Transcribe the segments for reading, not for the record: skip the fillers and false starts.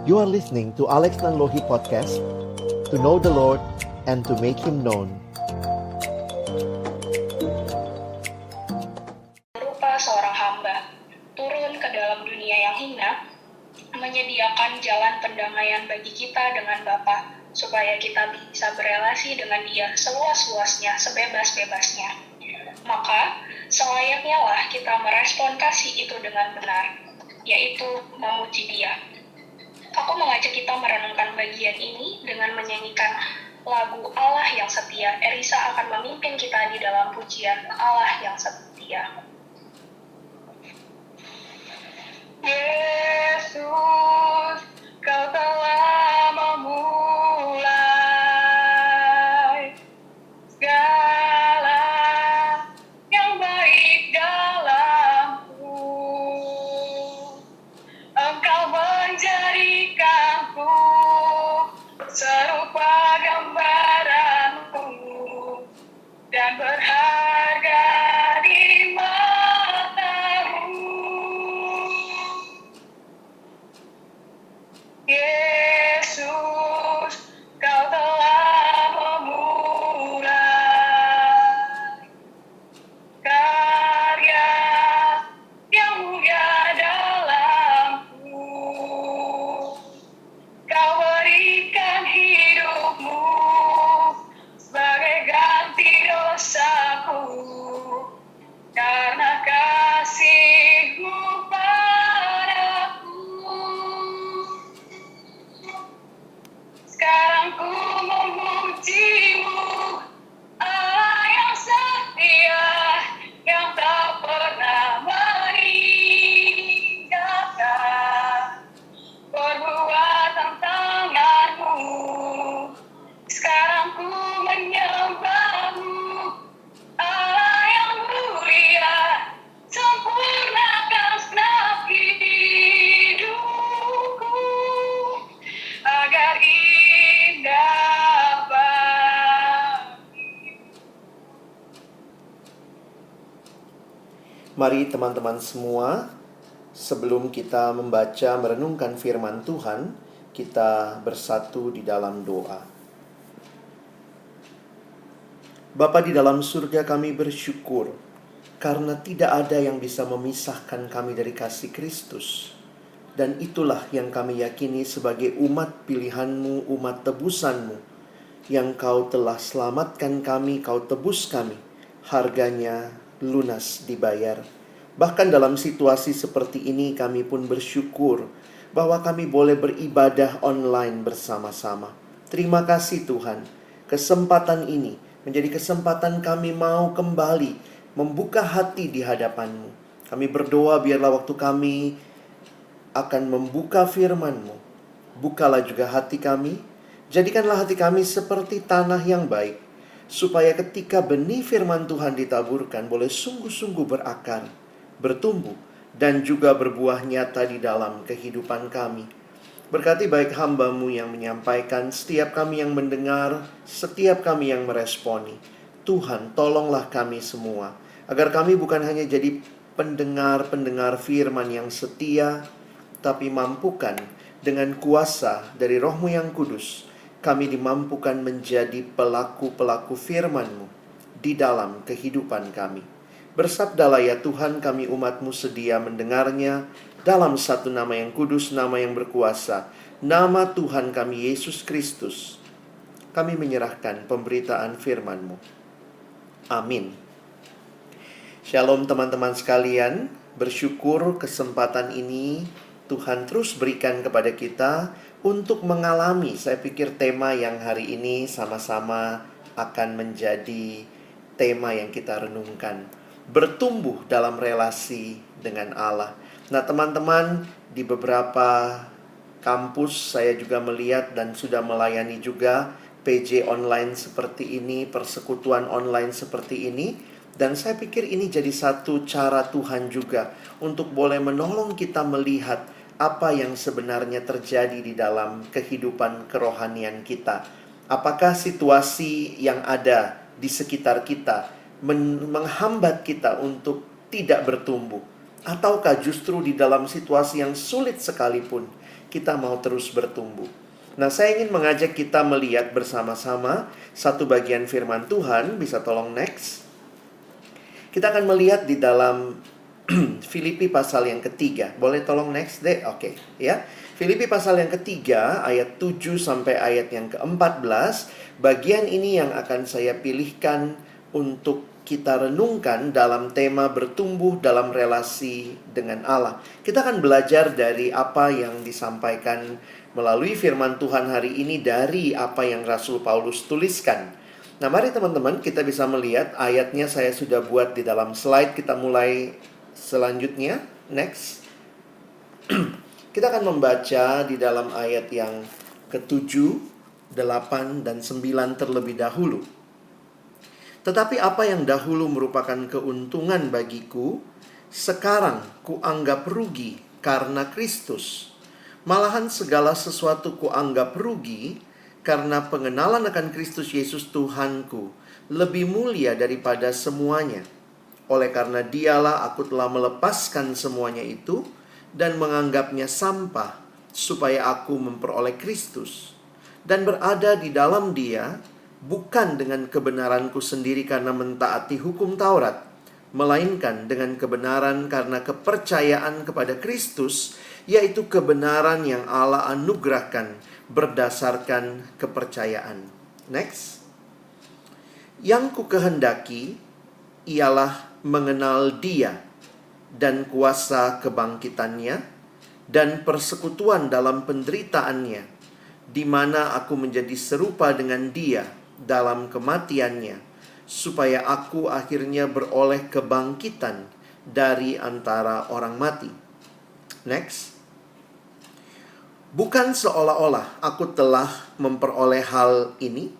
You are listening to Alex Nanlohi Podcast, to know the Lord and to make Him known. Rupa seorang hamba, turun ke dalam dunia yang hina, menyediakan jalan pendamaian bagi kita dengan Bapa, supaya kita bisa berelasi dengan Dia seluas-luasnya, sebebas-bebasnya. Maka, selayaknya lah kita merespon kasih itu dengan benar, yaitu memuji Dia. Aku mengajak kita merenungkan bagian ini dengan menyanyikan lagu Allah yang setia. Elisa akan memimpin kita di dalam pujian Allah yang setia. Yesus, Kau telah memulai segala yang baik dalamku. Engkau menjadikanku serupa gambaranmu dan berharga di matamu. Yesus, Kau telah memulai karya yang mulia dalamku. Kau berikan hidupmu sebagai ganti dosaku, karena kasih-Mu padaku. Sekarang ku memuji-Mu, Allah yang setia, yang tak pernah meninggalkan perbuatan tangan-Mu. Sekarang ku menyembah-Mu, Allah yang mulia, sempurnakan segenap hidupku, agar indah bagi. Mari teman-teman semua, sebelum kita membaca merenungkan firman Tuhan, kita bersatu di dalam doa. Bapa di dalam surga, kami bersyukur karena tidak ada yang bisa memisahkan kami dari kasih Kristus. Dan itulah yang kami yakini sebagai umat pilihan-Mu, umat tebusan-Mu, yang Kau telah selamatkan kami, Kau tebus kami. Harganya lunas dibayar. Bahkan dalam situasi seperti ini kami pun bersyukur bahwa kami boleh beribadah online bersama-sama. Terima kasih Tuhan. Kesempatan ini menjadi kesempatan kami mau kembali membuka hati di hadapan-Mu. Kami berdoa biarlah waktu kami akan membuka firman-Mu, bukalah juga hati kami. Jadikanlah hati kami seperti tanah yang baik, supaya ketika benih firman Tuhan ditaburkan boleh sungguh-sungguh berakar, bertumbuh, dan juga berbuah nyata di dalam kehidupan kami. Berkati baik hamba-Mu yang menyampaikan, setiap kami yang mendengar, setiap kami yang meresponi. Tuhan, tolonglah kami semua, agar kami bukan hanya jadi pendengar-pendengar firman yang setia, tapi mampukan dengan kuasa dari Roh-Mu yang kudus, kami dimampukan menjadi pelaku-pelaku firman-Mu di dalam kehidupan kami. Bersabdalah ya Tuhan, kami umat-Mu sedia mendengarnya dalam satu nama yang kudus, nama yang berkuasa, nama Tuhan kami Yesus Kristus. Kami menyerahkan pemberitaan firman-Mu. Amin. Shalom teman-teman sekalian, bersyukur kesempatan ini Tuhan terus berikan kepada kita untuk mengalami, saya pikir tema yang hari ini sama-sama akan menjadi tema yang kita renungkan. Bertumbuh dalam relasi dengan Allah. Nah teman-teman, di beberapa kampus saya juga melihat dan sudah melayani juga PJ online seperti ini, persekutuan online seperti ini. Dan saya pikir ini jadi satu cara Tuhan juga untuk boleh menolong kita melihat apa yang sebenarnya terjadi di dalam kehidupan kerohanian kita. Apakah situasi yang ada di sekitar kita menghambat kita untuk tidak bertumbuh? Ataukah justru di dalam situasi yang sulit sekalipun kita mau terus bertumbuh? Nah, saya ingin mengajak kita melihat bersama-sama satu bagian firman Tuhan. Bisa tolong next. Kita akan melihat di dalam Filipi pasal yang ketiga. Boleh tolong next deh? Oke, ya. Filipi pasal yang ketiga ayat 7 sampai ayat yang ke-14. Bagian ini yang akan saya pilihkan untuk kita renungkan dalam tema bertumbuh dalam relasi dengan Allah. Kita akan belajar dari apa yang disampaikan melalui firman Tuhan hari ini dari apa yang Rasul Paulus tuliskan. Nah, mari teman-teman kita bisa melihat ayatnya saya sudah buat di dalam slide. Kita mulai selanjutnya. Next. Kita akan membaca di dalam ayat yang ke-7, 8, dan 9 terlebih dahulu. Tetapi apa yang dahulu merupakan keuntungan bagiku, sekarang kuanggap rugi karena Kristus. Malahan segala sesuatu kuanggap rugi karena pengenalan akan Kristus Yesus Tuhanku lebih mulia daripada semuanya. Oleh karena dialah aku telah melepaskan semuanya itu dan menganggapnya sampah supaya aku memperoleh Kristus dan berada di dalam Dia, bukan dengan kebenaranku sendiri karena mentaati hukum Taurat, melainkan dengan kebenaran karena kepercayaan kepada Kristus, yaitu kebenaran yang Allah anugerahkan berdasarkan kepercayaan. Next. Yang ku kehendaki ialah mengenal Dia dan kuasa kebangkitannya dan persekutuan dalam penderitaannya, di mana aku menjadi serupa dengan Dia dalam kematiannya, supaya aku akhirnya beroleh kebangkitan dari antara orang mati. Next. Bukan seolah-olah aku telah memperoleh hal ini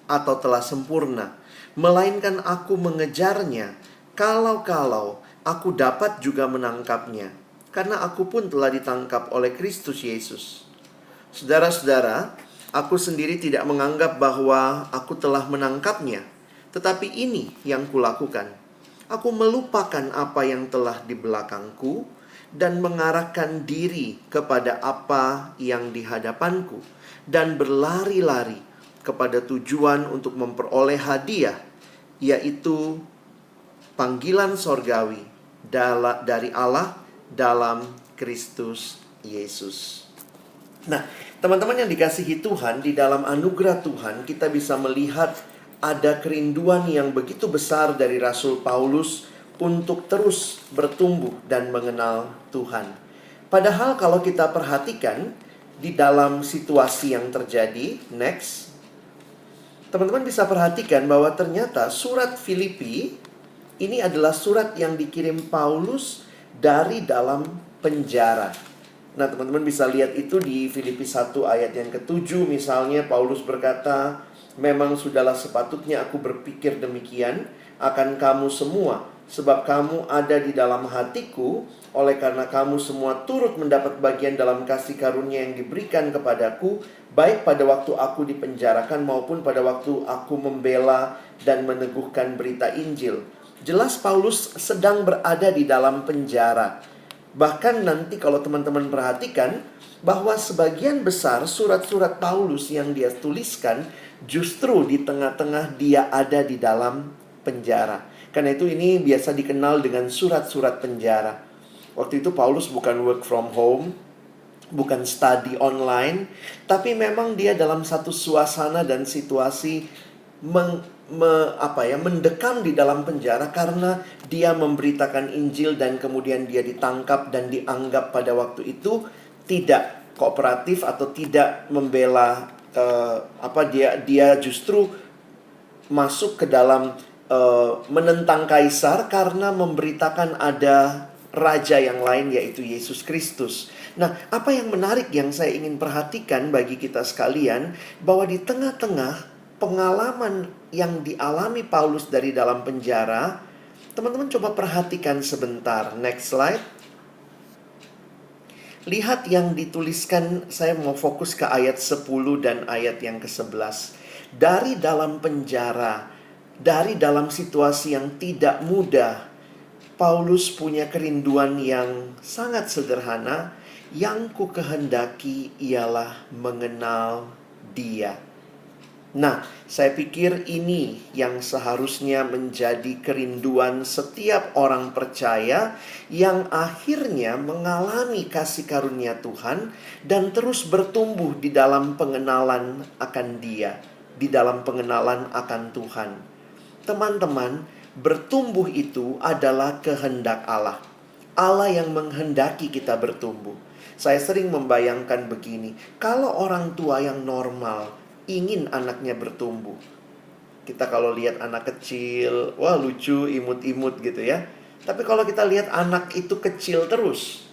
atau telah sempurna, melainkan aku mengejarnya kalau-kalau aku dapat juga menangkapnya, karena aku pun telah ditangkap oleh Kristus Yesus. Saudara-saudara, aku sendiri tidak menganggap bahwa aku telah menangkapnya, tetapi ini yang kulakukan. Aku melupakan apa yang telah di belakangku dan mengarahkan diri kepada apa yang di hadapanku, dan berlari-lari kepada tujuan untuk memperoleh hadiah, yaitu panggilan sorgawi dari Allah dalam Kristus Yesus. Nah, teman-teman yang dikasihi Tuhan, di dalam anugerah Tuhan kita bisa melihat ada kerinduan yang begitu besar dari Rasul Paulus untuk terus bertumbuh dan mengenal Tuhan. Padahal kalau kita perhatikan di dalam situasi yang terjadi, next, teman-teman bisa perhatikan bahwa ternyata surat Filipi ini adalah surat yang dikirim Paulus dari dalam penjara. Nah, teman-teman bisa lihat itu di Filipi 1 ayat yang ke-7 misalnya. Paulus berkata, memang sudahlah sepatutnya aku berpikir demikian akan kamu semua, sebab kamu ada di dalam hatiku, oleh karena kamu semua turut mendapat bagian dalam kasih karunia yang diberikan kepadaku, baik pada waktu aku dipenjarakan maupun pada waktu aku membela dan meneguhkan berita Injil. Jelas Paulus sedang berada di dalam penjara. Bahkan nanti kalau teman-teman perhatikan bahwa sebagian besar surat-surat Paulus yang dia tuliskan justru di tengah-tengah dia ada di dalam penjara. Karena itu ini biasa dikenal dengan surat-surat penjara. Waktu itu Paulus bukan work from home, bukan study online, tapi memang dia dalam satu suasana dan situasi mendekam di dalam penjara karena dia memberitakan Injil dan kemudian dia ditangkap dan dianggap pada waktu itu tidak kooperatif atau tidak membela dia justru masuk ke dalam menentang kaisar karena memberitakan ada raja yang lain, yaitu Yesus Kristus. Nah, apa yang menarik yang saya ingin perhatikan bagi kita sekalian, bahwa di tengah-tengah pengalaman yang dialami Paulus dari dalam penjara, teman-teman coba perhatikan sebentar. Next slide. Lihat yang dituliskan, saya mau fokus ke ayat 10 dan ayat yang ke-11. Dari dalam penjara, dari dalam situasi yang tidak mudah, Paulus punya kerinduan yang sangat sederhana. Yang ku kehendaki ialah mengenal Dia. Nah, saya pikir ini yang seharusnya menjadi kerinduan setiap orang percaya yang akhirnya mengalami kasih karunia Tuhan dan terus bertumbuh di dalam pengenalan akan Dia, di dalam pengenalan akan Tuhan. Teman-teman, bertumbuh itu adalah kehendak Allah. Allah yang menghendaki kita bertumbuh. Saya sering membayangkan begini, kalau orang tua yang normal ingin anaknya bertumbuh. Kita kalau lihat anak kecil, wah lucu, imut-imut gitu ya. Tapi kalau kita lihat anak itu kecil terus,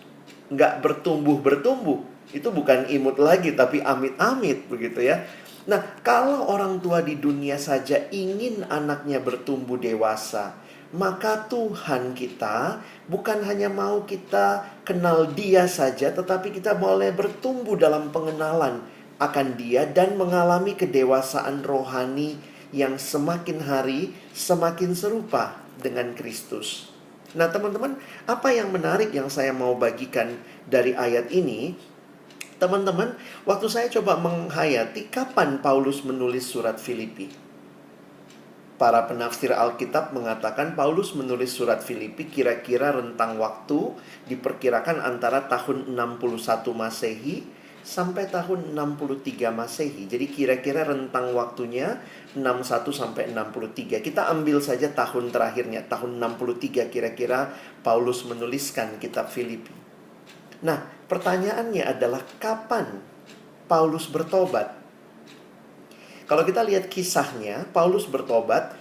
nggak bertumbuh-bertumbuh, itu bukan imut lagi, tapi amit-amit begitu ya. Nah, kalau orang tua di dunia saja ingin anaknya bertumbuh dewasa, maka Tuhan kita bukan hanya mau kita kenal Dia saja, tetapi kita boleh bertumbuh dalam pengenalan akan Dia dan mengalami kedewasaan rohani yang semakin hari semakin serupa dengan Kristus. Nah, teman-teman, apa yang menarik yang saya mau bagikan dari ayat ini? Teman-teman, waktu saya coba menghayati kapan Paulus menulis surat Filipi. Para penafsir Alkitab mengatakan Paulus menulis surat Filipi kira-kira rentang waktu diperkirakan antara tahun 61 Masehi sampai tahun 63 Masehi. Jadi kira-kira rentang waktunya 61 sampai 63. Kita ambil saja tahun terakhirnya, tahun 63 kira-kira Paulus menuliskan kitab Filipi. Nah, pertanyaannya adalah kapan Paulus bertobat? Kalau kita lihat kisahnya, Paulus bertobat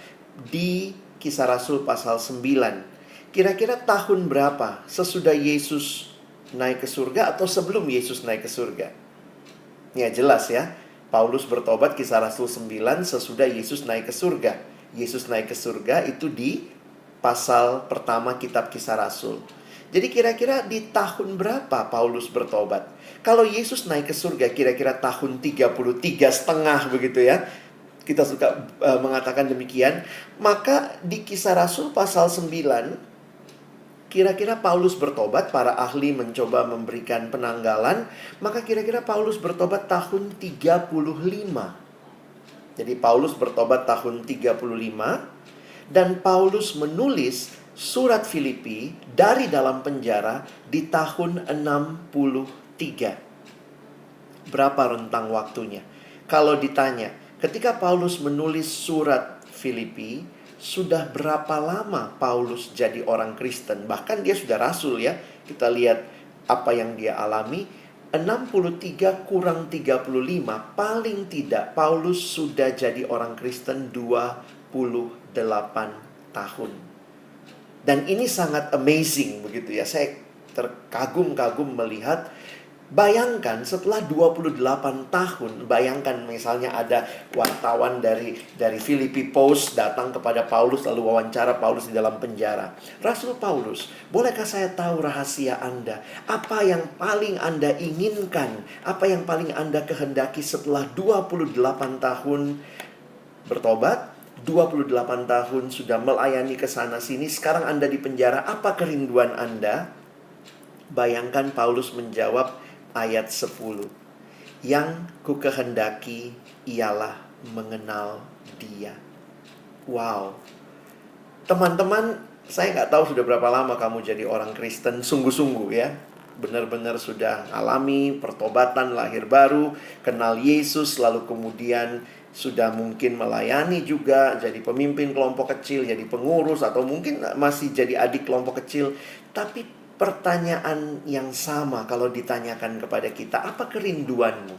di Kisah Rasul pasal 9. Kira-kira tahun berapa sesudah Yesus naik ke surga atau sebelum Yesus naik ke surga? Ya jelas ya, Paulus bertobat Kisah Rasul 9 sesudah Yesus naik ke surga. Yesus naik ke surga itu di pasal pertama kitab Kisah Rasul. Jadi kira-kira di tahun berapa Paulus bertobat? Kalau Yesus naik ke surga kira-kira tahun 33 setengah begitu ya. Kita suka mengatakan demikian. Maka di Kisah Rasul pasal 9 kira-kira Paulus bertobat, para ahli mencoba memberikan penanggalan, maka kira-kira Paulus bertobat tahun 35. Jadi Paulus bertobat tahun 35 dan Paulus menulis surat Filipi dari dalam penjara di tahun 63. Berapa rentang waktunya? Kalau ditanya, ketika Paulus menulis surat Filipi, sudah berapa lama Paulus jadi orang Kristen? Bahkan dia sudah rasul ya. Kita lihat apa yang dia alami. 63 kurang 35, paling tidak Paulus sudah jadi orang Kristen 28 tahun. Dan ini sangat amazing begitu ya. Saya terkagum-kagum melihat. Bayangkan setelah 28 tahun, bayangkan misalnya ada wartawan dari Filipi Post datang kepada Paulus lalu wawancara Paulus di dalam penjara. Rasul Paulus, bolehkah saya tahu rahasia Anda? Apa yang paling Anda inginkan? Apa yang paling Anda kehendaki setelah 28 tahun bertobat? 28 tahun sudah melayani ke sana sini, sekarang Anda di penjara, apa kerinduan Anda? Bayangkan Paulus menjawab ayat 10. Yang ku kehendaki ialah mengenal Dia. Wow. Teman-teman, saya nggak tahu sudah berapa lama kamu jadi orang Kristen sungguh-sungguh ya. Benar-benar sudah alami pertobatan, lahir baru, kenal Yesus, lalu kemudian sudah mungkin melayani juga, jadi pemimpin kelompok kecil, jadi pengurus, atau mungkin masih jadi adik kelompok kecil. Tapi pertanyaan yang sama kalau ditanyakan kepada kita, apa kerinduanmu?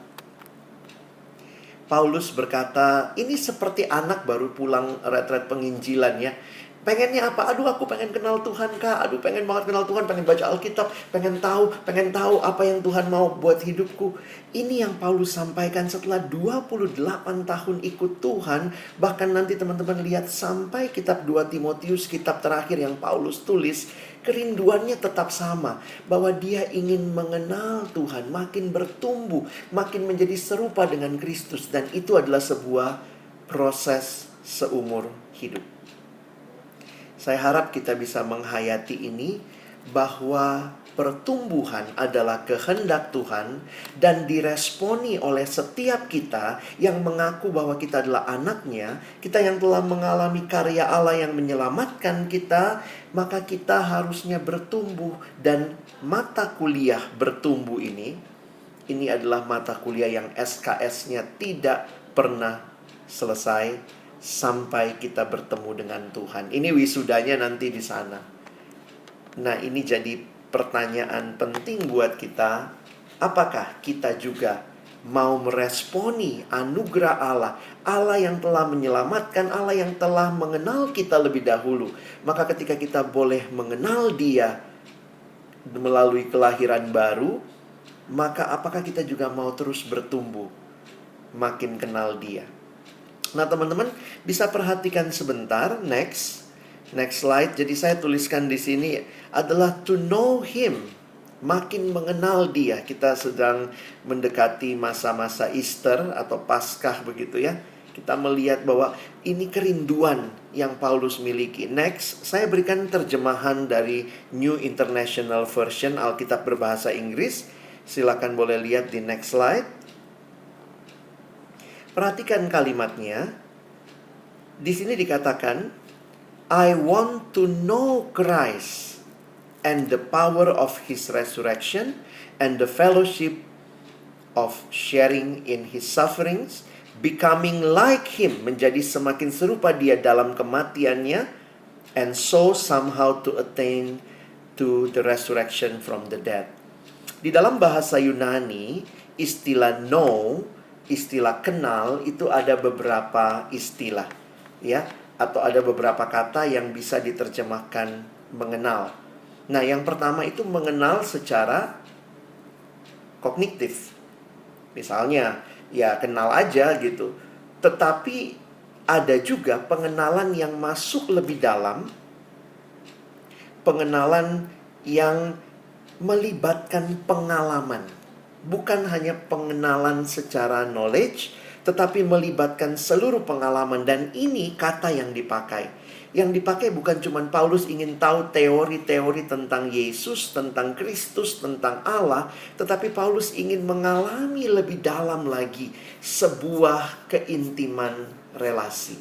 Paulus berkata, ini seperti anak baru pulang retret penginjilan ya. Pengennya apa? Aduh, aku pengen kenal Tuhan kak. Aduh, pengen banget kenal Tuhan. Pengen baca Alkitab. Pengen tahu apa yang Tuhan mau buat hidupku. Ini yang Paulus sampaikan setelah 28 tahun ikut Tuhan. Bahkan nanti teman-teman lihat sampai kitab 2 Timotius, kitab terakhir yang Paulus tulis. Kerinduannya tetap sama. Bahwa dia ingin mengenal Tuhan. Makin bertumbuh. Makin menjadi serupa dengan Kristus. Dan itu adalah sebuah proses seumur hidup. Saya harap kita bisa menghayati ini, bahwa pertumbuhan adalah kehendak Tuhan dan diresponi oleh setiap kita yang mengaku bahwa kita adalah anaknya, kita yang telah mengalami karya Allah yang menyelamatkan kita, maka kita harusnya bertumbuh. Dan mata kuliah bertumbuh ini adalah mata kuliah yang SKS-nya tidak pernah selesai sampai kita bertemu dengan Tuhan. Ini wisudanya nanti di sana. Nah, ini jadi pertanyaan penting buat kita. Apakah kita juga mau meresponi anugerah Allah, Allah yang telah menyelamatkan, Allah yang telah mengenal kita lebih dahulu. Maka ketika kita boleh mengenal Dia melalui kelahiran baru, maka apakah kita juga mau terus bertumbuh, makin kenal Dia? Nah, teman-teman bisa perhatikan sebentar. Next slide. Jadi saya tuliskan di sini adalah to know Him, makin mengenal Dia. Kita sedang mendekati masa-masa Easter atau Paskah begitu ya. Kita melihat bahwa ini kerinduan yang Paulus miliki. Next, saya berikan terjemahan dari New International Version, Alkitab berbahasa Inggris. Silakan boleh lihat di next slide. Perhatikan kalimatnya. Di sini dikatakan, I want to know Christ and the power of His resurrection and the fellowship of sharing in His sufferings, becoming like Him, menjadi semakin serupa Dia dalam kematiannya, and so somehow to attain to the resurrection from the dead. Di dalam bahasa Yunani, istilah know, istilah kenal, itu ada beberapa istilah, ya, atau ada beberapa kata yang bisa diterjemahkan mengenal. Nah, yang pertama itu mengenal secara kognitif. Misalnya, ya kenal aja gitu. Tetapi ada juga pengenalan yang masuk lebih dalam, pengenalan yang melibatkan pengalaman. Bukan hanya pengenalan secara knowledge, tetapi melibatkan seluruh pengalaman. Dan ini kata yang dipakai. Yang dipakai bukan cuma Paulus ingin tahu teori-teori tentang Yesus, tentang Kristus, tentang Allah, tetapi Paulus ingin mengalami lebih dalam lagi sebuah keintiman relasi.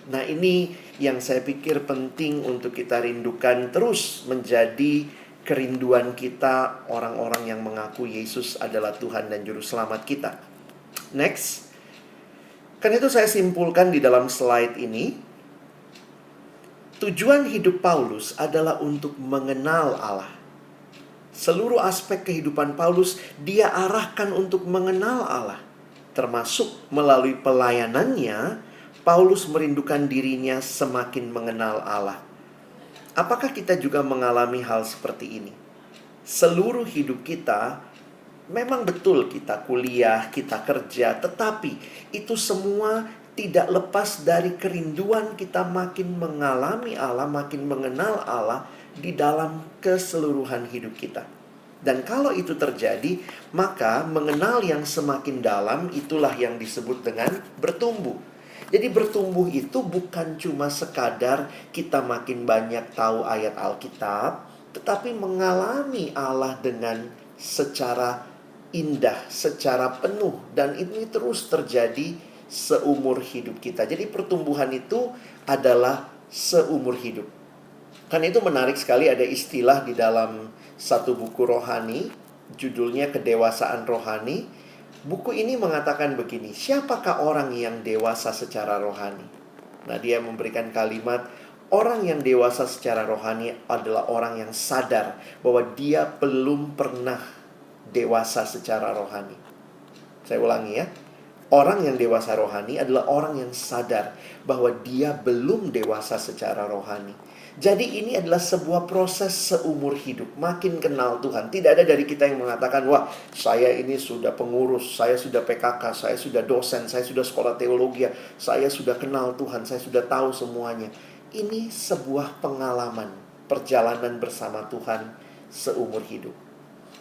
Nah, ini yang saya pikir penting untuk kita rindukan terus menjadi kerinduan kita, orang-orang yang mengaku Yesus adalah Tuhan dan Juru Selamat kita. Next. Karena itu saya simpulkan di dalam slide ini, tujuan hidup Paulus adalah untuk mengenal Allah. Seluruh aspek kehidupan Paulus dia arahkan untuk mengenal Allah. Termasuk melalui pelayanannya, Paulus merindukan dirinya semakin mengenal Allah. Apakah kita juga mengalami hal seperti ini? Seluruh hidup kita, memang betul kita kuliah, kita kerja, tetapi itu semua tidak lepas dari kerinduan kita makin mengalami Allah, makin mengenal Allah di dalam keseluruhan hidup kita. Dan kalau itu terjadi, maka mengenal yang semakin dalam itulah yang disebut dengan bertumbuh. Jadi bertumbuh itu bukan cuma sekadar kita makin banyak tahu ayat Alkitab, tetapi mengalami Allah dengan secara indah, secara penuh. Dan ini terus terjadi seumur hidup kita. Jadi pertumbuhan itu adalah seumur hidup. Kan itu menarik sekali, ada istilah di dalam satu buku rohani, judulnya Kedewasaan Rohani. Buku ini mengatakan begini, siapakah orang yang dewasa secara rohani? Nah, dia memberikan kalimat, orang yang dewasa secara rohani adalah orang yang sadar bahwa dia belum pernah dewasa secara rohani. Saya ulangi ya. Orang yang dewasa rohani adalah orang yang sadar bahwa dia belum dewasa secara rohani. Jadi ini adalah sebuah proses seumur hidup, makin kenal Tuhan. Tidak ada dari kita yang mengatakan, wah saya ini sudah pengurus, saya sudah PKK, saya sudah dosen, saya sudah sekolah teologi, saya sudah kenal Tuhan, saya sudah tahu semuanya. Ini sebuah pengalaman, perjalanan bersama Tuhan seumur hidup.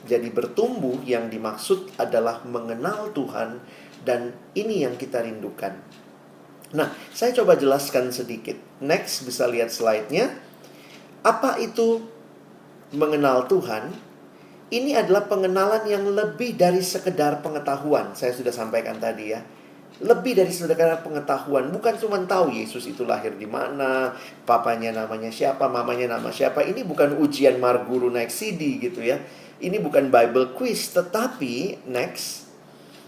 Jadi bertumbuh yang dimaksud adalah mengenal Tuhan, dan ini yang kita rindukan. Nah, saya coba jelaskan sedikit. Next, bisa lihat slide-nya. Apa itu mengenal Tuhan? Ini adalah pengenalan yang lebih dari sekedar pengetahuan. Saya sudah sampaikan tadi ya. Lebih dari sekedar pengetahuan. Bukan cuma tahu Yesus itu lahir di mana, papanya namanya siapa, mamanya nama siapa. Ini bukan ujian Marguru naik CD gitu ya. Ini bukan Bible quiz. Tetapi, next,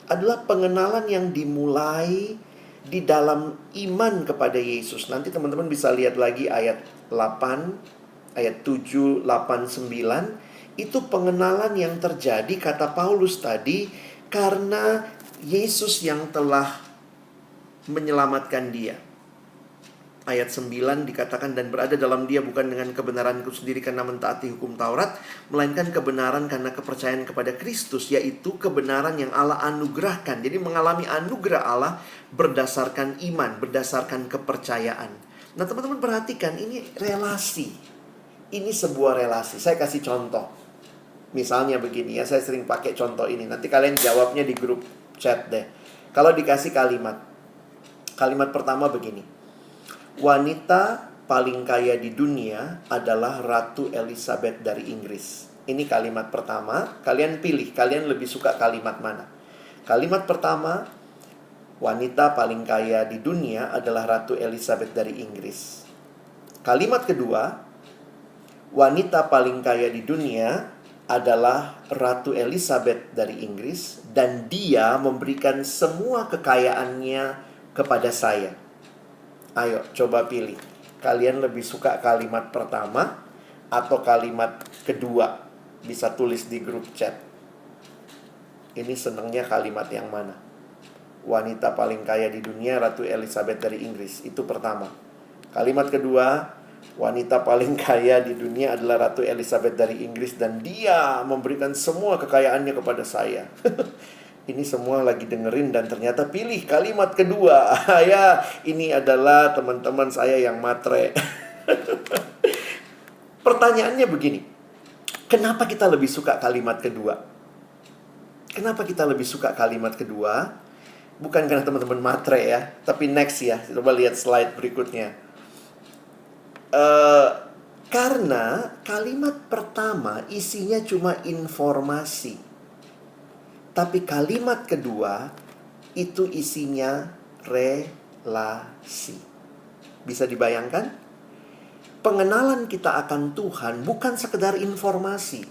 adalah pengenalan yang dimulai di dalam iman kepada Yesus. Nanti teman-teman bisa lihat lagi ayat 8, ayat 7, 8, 9. Itu pengenalan yang terjadi, kata Paulus tadi, karena Yesus yang telah menyelamatkan dia. Ayat 9 dikatakan, dan berada dalam dia bukan dengan kebenaranku sendiri karena mentaati hukum Taurat, melainkan kebenaran karena kepercayaan kepada Kristus, yaitu kebenaran yang Allah anugerahkan. Jadi mengalami anugerah Allah berdasarkan iman, berdasarkan kepercayaan. Nah teman-teman perhatikan, ini relasi. Ini sebuah relasi. Saya kasih contoh. Misalnya begini ya, saya sering pakai contoh ini. Nanti kalian jawabnya di grup chat deh. Kalau dikasih kalimat. Kalimat pertama begini. Wanita paling kaya di dunia adalah Ratu Elizabeth dari Inggris. Ini kalimat pertama. Kalian pilih, kalian lebih suka kalimat mana? Kalimat pertama, wanita paling kaya di dunia adalah Ratu Elizabeth dari Inggris. Kalimat kedua, wanita paling kaya di dunia adalah Ratu Elizabeth dari Inggris, dan dia memberikan semua kekayaannya kepada saya. Ayo, coba pilih. Kalian lebih suka kalimat pertama atau kalimat kedua? Bisa tulis di grup chat. Ini senangnya kalimat yang mana? Wanita paling kaya di dunia, Ratu Elizabeth dari Inggris. Itu pertama. Kalimat kedua, wanita paling kaya di dunia adalah Ratu Elizabeth dari Inggris, dan dia memberikan semua kekayaannya kepada saya. Ini semua lagi dengerin dan ternyata pilih kalimat kedua. Ya, ini adalah teman-teman saya yang matre. Pertanyaannya begini. Kenapa kita lebih suka kalimat kedua? Kenapa kita lebih suka kalimat kedua? Bukan karena teman-teman matre ya. Tapi next ya. Coba lihat slide berikutnya. Karena kalimat pertama isinya cuma informasi. Tapi kalimat kedua itu isinya relasi. Bisa dibayangkan? Pengenalan kita akan Tuhan bukan sekedar informasi.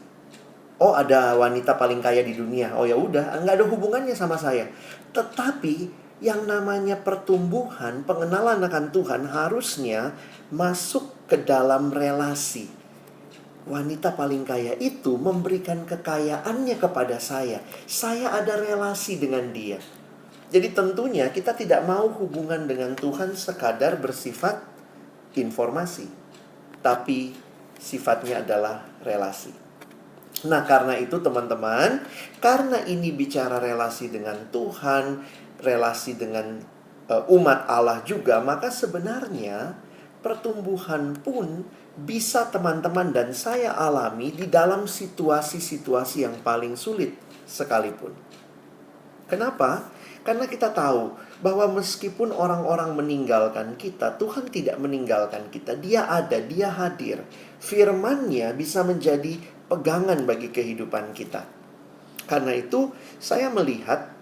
Oh, ada wanita paling kaya di dunia. Oh ya udah, nggak ada hubungannya sama saya. Tetapi yang namanya pertumbuhan, pengenalan akan Tuhan harusnya masuk ke dalam relasi. Wanita paling kaya itu memberikan kekayaannya kepada saya. Saya ada relasi dengan dia. Jadi tentunya kita tidak mau hubungan dengan Tuhan sekadar bersifat informasi. Tapi sifatnya adalah relasi. Nah karena itu teman-teman, karena ini bicara relasi dengan Tuhan, relasi dengan umat Allah juga, maka sebenarnya pertumbuhan pun bisa teman-teman dan saya alami di dalam situasi-situasi yang paling sulit sekalipun. Kenapa? Karena kita tahu bahwa meskipun orang-orang meninggalkan kita, Tuhan tidak meninggalkan kita. Dia ada, dia hadir. Firman-Nya bisa menjadi pegangan bagi kehidupan kita. Karena itu saya melihat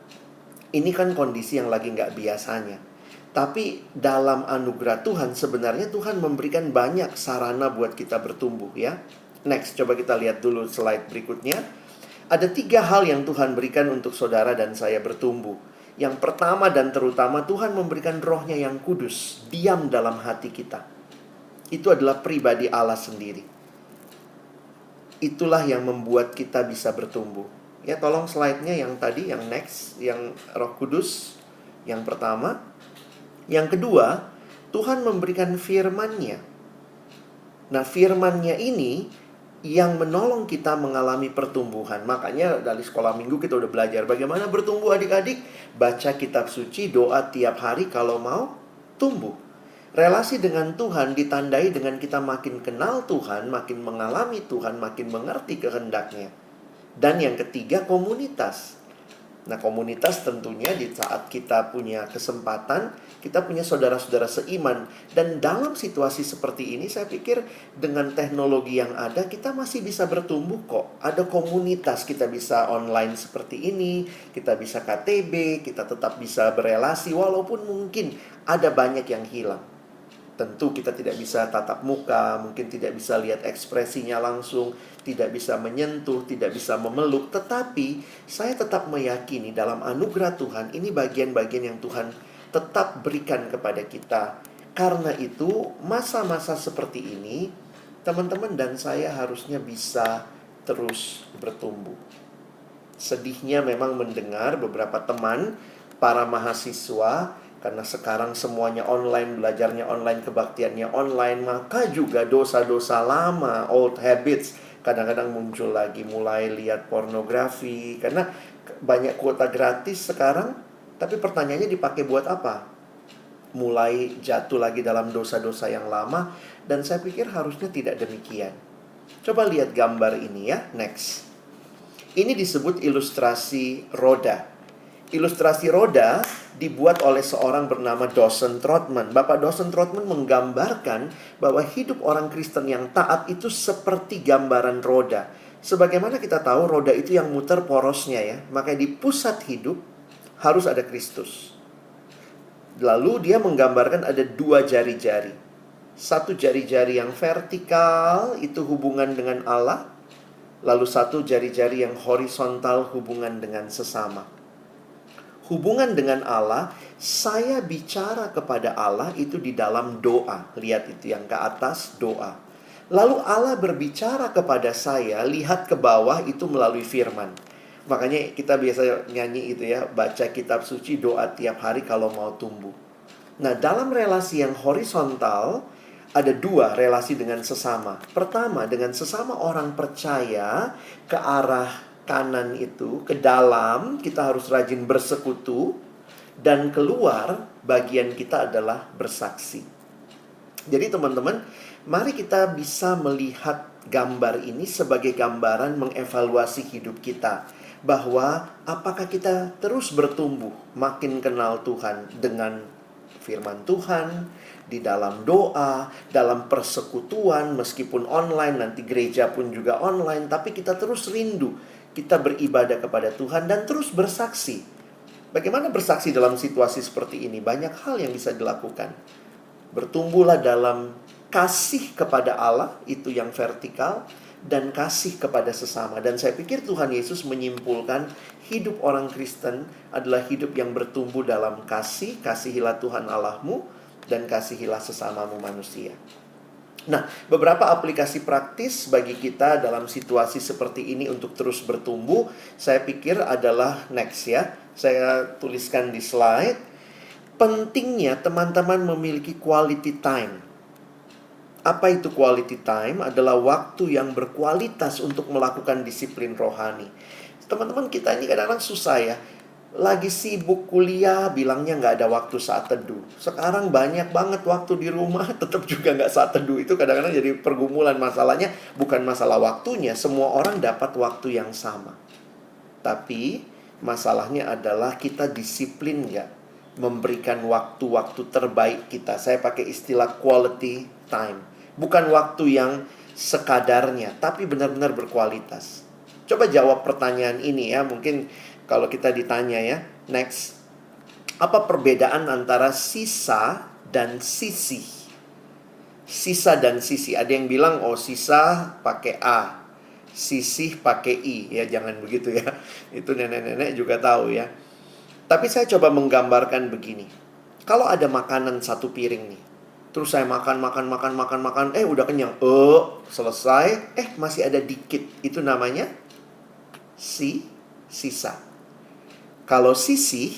ini kan kondisi yang lagi nggak biasanya. Tapi dalam anugerah Tuhan, sebenarnya Tuhan memberikan banyak sarana buat kita bertumbuh ya. Next, coba kita lihat dulu slide berikutnya. Ada 3 hal yang Tuhan berikan untuk saudara dan saya bertumbuh. Yang pertama dan terutama, Tuhan memberikan Roh-Nya yang kudus, diam dalam hati kita. Itu adalah pribadi Allah sendiri. Itulah yang membuat kita bisa bertumbuh. Ya, tolong slide-nya yang tadi, yang next, yang Roh Kudus, yang pertama. Yang kedua, Tuhan memberikan firman-Nya. Nah, firman-Nya ini yang menolong kita mengalami pertumbuhan. Makanya dari sekolah minggu kita udah belajar bagaimana bertumbuh adik-adik. Baca kitab suci, doa tiap hari kalau mau tumbuh. Relasi dengan Tuhan ditandai dengan kita makin kenal Tuhan, makin mengalami Tuhan, makin mengerti kehendak-Nya. Dan yang ketiga, komunitas. Nah, komunitas tentunya di saat kita punya kesempatan, kita punya saudara-saudara seiman. Dan dalam situasi seperti ini, saya pikir dengan teknologi yang ada, kita masih bisa bertumbuh kok. Ada komunitas, kita bisa online seperti ini, kita bisa KTB, kita tetap bisa berelasi, walaupun mungkin ada banyak yang hilang. Tentu kita tidak bisa tatap muka, mungkin tidak bisa lihat ekspresinya langsung, tidak bisa menyentuh, tidak bisa memeluk. Tetapi saya tetap meyakini dalam anugerah Tuhan, ini bagian-bagian yang Tuhan tetap berikan kepada kita. Karena itu masa-masa seperti ini, teman-teman dan saya harusnya bisa terus bertumbuh. Sedihnya memang mendengar beberapa teman, para mahasiswa, karena sekarang semuanya online, belajarnya online, kebaktiannya online, maka juga dosa-dosa lama, old habits, kadang-kadang muncul lagi. Mulai lihat pornografi, karena banyak kuota gratis sekarang. Tapi pertanyaannya dipakai buat apa? Mulai jatuh lagi dalam dosa-dosa yang lama. Dan saya pikir harusnya tidak demikian. Coba lihat gambar ini ya, next. Ini disebut ilustrasi roda. Ilustrasi roda dibuat oleh seorang bernama Dawson Trotman. Bapak Dawson Trotman menggambarkan bahwa hidup orang Kristen yang taat itu seperti gambaran roda. Sebagaimana kita tahu roda itu yang muter porosnya ya. Maka di pusat hidup harus ada Kristus. Lalu dia menggambarkan ada dua jari-jari. Satu jari-jari yang vertikal itu hubungan dengan Allah. Lalu satu jari-jari yang horizontal hubungan dengan sesama. Hubungan dengan Allah, saya bicara kepada Allah itu di dalam doa. Lihat itu yang ke atas, doa. Lalu Allah berbicara kepada saya, lihat ke bawah itu melalui firman. Makanya kita biasa nyanyi itu ya, baca kitab suci, doa tiap hari kalau mau tumbuh. Nah, dalam relasi yang horizontal, ada dua relasi dengan sesama. Pertama, dengan sesama orang percaya ke arah kanan itu, ke dalam, kita harus rajin bersekutu. Dan keluar, bagian kita adalah bersaksi. Jadi teman-teman, mari kita bisa melihat gambar ini sebagai gambaran mengevaluasi hidup kita. Bahwa apakah kita terus bertumbuh, makin kenal Tuhan dengan firman Tuhan, di dalam doa, dalam persekutuan, meskipun online, nanti gereja pun juga online, tapi kita terus rindu, kita beribadah kepada Tuhan dan terus bersaksi. Bagaimana bersaksi dalam situasi seperti ini? Banyak hal yang bisa dilakukan. Bertumbuhlah dalam kasih kepada Allah, itu yang vertikal, dan kasih kepada sesama. Dan saya pikir Tuhan Yesus menyimpulkan hidup orang Kristen adalah hidup yang bertumbuh dalam kasih. Kasihilah Tuhan Allahmu dan kasihilah sesamamu manusia. Nah, beberapa aplikasi praktis bagi kita dalam situasi seperti ini untuk terus bertumbuh, saya pikir adalah next ya. Saya tuliskan di slide. Pentingnya teman-teman memiliki quality time. Apa itu quality time? Adalah waktu yang berkualitas untuk melakukan disiplin rohani. Teman-teman kita ini kadang-kadang susah ya. Lagi sibuk kuliah, bilangnya nggak ada waktu saat teduh. Sekarang banyak banget waktu di rumah, tetap juga nggak saat teduh. Itu kadang-kadang jadi pergumulan. Masalahnya bukan masalah waktunya. Semua orang dapat waktu yang sama. Tapi masalahnya adalah kita disiplin nggak memberikan waktu-waktu terbaik kita. Saya pakai istilah quality time. Bukan waktu yang sekadarnya, tapi benar-benar berkualitas. Coba jawab pertanyaan ini ya. Mungkin kalau kita ditanya ya, next. Apa perbedaan antara sisa dan sisih? Sisa dan sisi. Ada yang bilang, oh sisa pakai A, sisih pakai I. Ya jangan begitu ya. Itu nenek-nenek juga tahu ya. Tapi saya coba menggambarkan begini. Kalau ada makanan satu piring nih. Terus saya makan. Udah kenyang. Selesai. Masih ada dikit. Itu namanya sisa. Kalau sisih,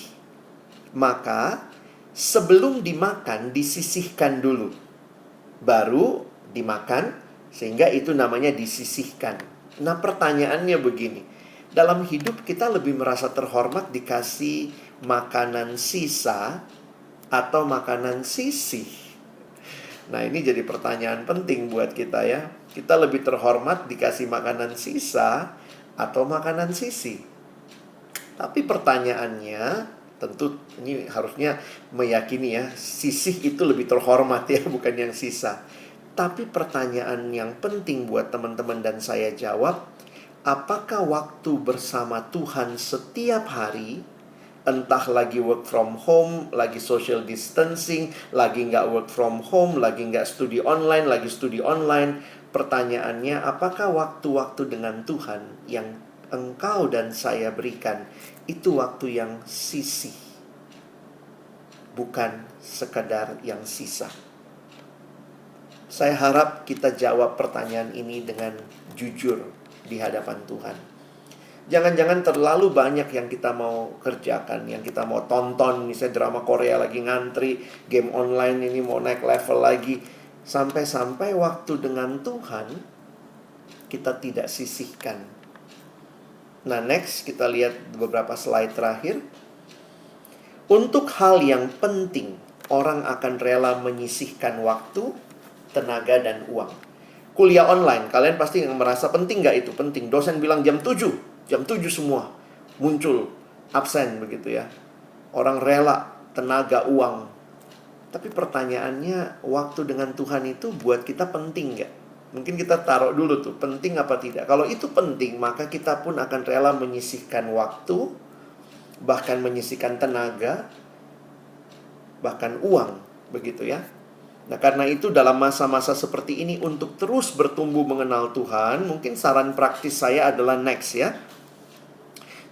maka sebelum dimakan disisihkan dulu. Baru dimakan, sehingga itu namanya disisihkan. Nah pertanyaannya begini. Dalam hidup kita lebih merasa terhormat dikasih makanan sisa atau makanan sisih? Nah ini jadi pertanyaan penting buat kita ya. Kita lebih terhormat dikasih makanan sisa atau makanan sisih? Tapi pertanyaannya, tentu ini harusnya meyakini ya, sisih itu lebih terhormat ya, bukan yang sisa. Tapi pertanyaan yang penting buat teman-teman dan saya jawab, apakah waktu bersama Tuhan setiap hari, entah lagi work from home, lagi social distancing, lagi nggak work from home, lagi nggak studi online, lagi studi online, pertanyaannya, apakah waktu-waktu dengan Tuhan yang engkau dan saya berikan itu waktu yang sisih, bukan sekadar yang sisa? Saya harap kita jawab pertanyaan ini dengan jujur di hadapan Tuhan. Jangan-jangan terlalu banyak yang kita mau kerjakan, yang kita mau tonton, misalnya drama Korea lagi ngantri, game online ini mau naik level lagi, sampai-sampai waktu dengan Tuhan kita tidak sisihkan. Nah, next kita lihat beberapa slide terakhir. Untuk hal yang penting, orang akan rela menyisihkan waktu, tenaga, dan uang. Kuliah online, kalian pasti merasa penting nggak itu? Penting. Dosen bilang jam 7 semua muncul absen begitu ya. Orang rela, tenaga, uang. Tapi pertanyaannya, waktu dengan Tuhan itu buat kita penting nggak? Mungkin kita taruh dulu tuh, penting apa tidak. Kalau itu penting, maka kita pun akan rela menyisihkan waktu, bahkan menyisihkan tenaga, bahkan uang, begitu ya. Nah, karena itu dalam masa-masa seperti ini, untuk terus bertumbuh mengenal Tuhan, mungkin saran praktis saya adalah next ya.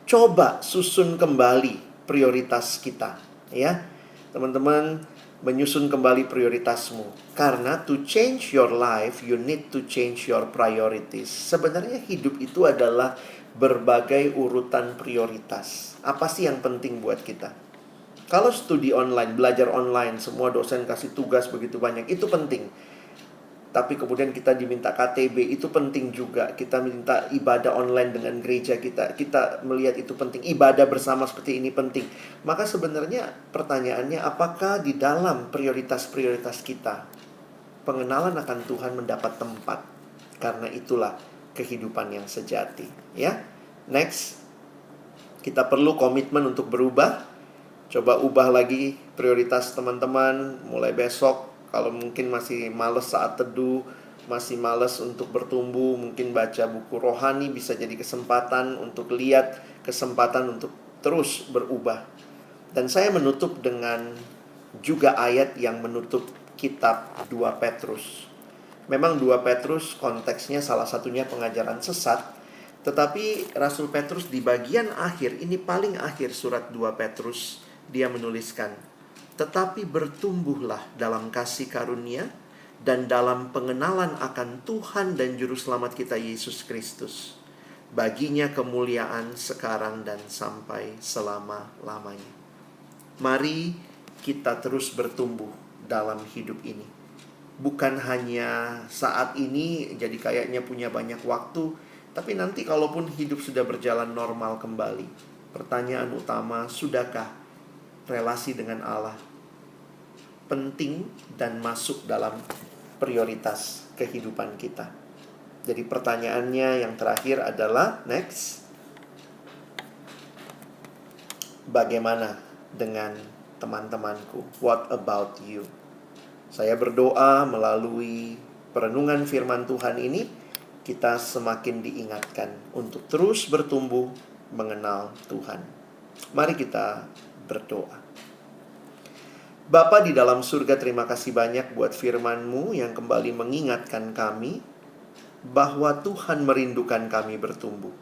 Coba susun kembali prioritas kita, ya. Teman-teman, menyusun kembali prioritasmu. Karena to change your life, you need to change your priorities. Sebenarnya hidup itu adalah berbagai urutan prioritas. Apa sih yang penting buat kita? Kalau studi online, belajar online, semua dosen kasih tugas begitu banyak, itu penting. Tapi kemudian kita diminta KTB, itu penting juga. Kita minta ibadah online dengan gereja kita. Kita melihat itu penting. Ibadah bersama seperti ini penting. Maka sebenarnya pertanyaannya, apakah di dalam prioritas-prioritas kita pengenalan akan Tuhan mendapat tempat? Karena itulah kehidupan yang sejati. Ya, next. Kita perlu komitmen untuk berubah. Coba ubah lagi prioritas teman-teman mulai besok. Kalau mungkin masih males saat teduh, masih males untuk bertumbuh, mungkin baca buku rohani bisa jadi kesempatan untuk lihat, kesempatan untuk terus berubah. Dan saya menutup dengan juga ayat yang menutup kitab 2 Petrus. Memang 2 Petrus konteksnya salah satunya pengajaran sesat, tetapi Rasul Petrus di bagian akhir, ini paling akhir surat 2 Petrus, dia menuliskan, tetapi bertumbuhlah dalam kasih karunia dan dalam pengenalan akan Tuhan dan Juru Selamat kita Yesus Kristus. Baginya kemuliaan sekarang dan sampai selama-lamanya. Mari kita terus bertumbuh dalam hidup ini. Bukan hanya saat ini jadi kayaknya punya banyak waktu, tapi nanti kalaupun hidup sudah berjalan normal kembali, pertanyaan utama, sudahkah relasi dengan Allah penting dan masuk dalam prioritas kehidupan kita? Jadi pertanyaannya yang terakhir adalah next, bagaimana dengan teman-temanku? What about you? Saya berdoa melalui perenungan firman Tuhan ini, kita semakin diingatkan untuk terus bertumbuh mengenal Tuhan. Mari kita berdoa. Bapa di dalam surga, terima kasih banyak buat firman-Mu yang kembali mengingatkan kami bahwa Tuhan merindukan kami bertumbuh.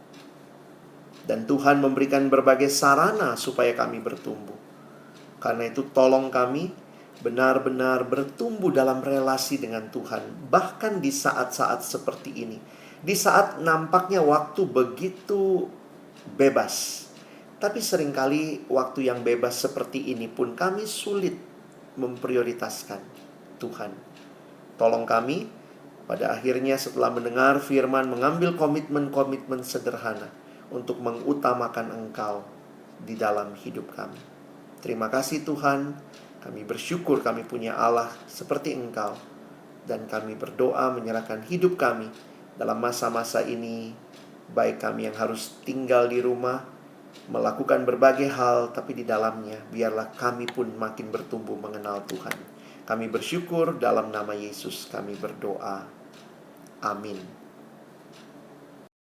Dan Tuhan memberikan berbagai sarana supaya kami bertumbuh. Karena itu tolong kami benar-benar bertumbuh dalam relasi dengan Tuhan. Bahkan di saat-saat seperti ini. Di saat nampaknya waktu begitu bebas. Tapi seringkali waktu yang bebas seperti ini pun kami sulit memprioritaskan Tuhan. Tolong kami pada akhirnya setelah mendengar firman, mengambil komitmen-komitmen sederhana untuk mengutamakan Engkau di dalam hidup kami. Terima kasih Tuhan, kami bersyukur kami punya Allah seperti Engkau. Dan kami berdoa menyerahkan hidup kami dalam masa-masa ini, baik kami yang harus tinggal di rumah, melakukan berbagai hal, tapi di dalamnya biarlah kami pun makin bertumbuh mengenal Tuhan. Kami bersyukur dalam nama Yesus kami berdoa. Amin.